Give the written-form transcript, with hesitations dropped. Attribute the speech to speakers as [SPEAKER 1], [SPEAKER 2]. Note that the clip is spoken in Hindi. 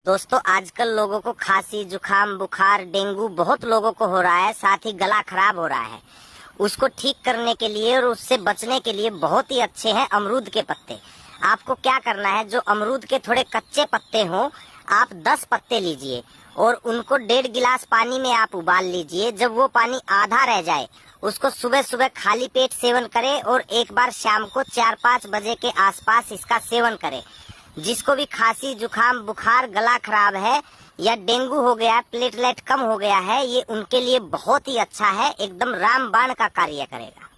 [SPEAKER 1] दोस्तों आजकल लोगों को खांसी जुकाम बुखार डेंगू बहुत लोगों को हो रहा है, साथ ही गला खराब हो रहा है। उसको ठीक करने के लिए और उससे बचने के लिए बहुत ही अच्छे हैं अमरूद के पत्ते। आपको क्या करना है, जो अमरूद के थोड़े कच्चे पत्ते हों आप 10 पत्ते लीजिए और उनको 1.5 गिलास पानी में आप उबाल लीजिए। जब वो पानी आधा रह जाए उसको सुबह सुबह खाली पेट सेवन करें और एक बार शाम को 4-5 बजे के आसपास इसका सेवन करें। जिसको भी खांसी जुकाम बुखार गला खराब है या डेंगू हो गया, प्लेटलेट कम हो गया है, ये उनके लिए बहुत ही अच्छा है, एकदम रामबाण का कार्य करेगा।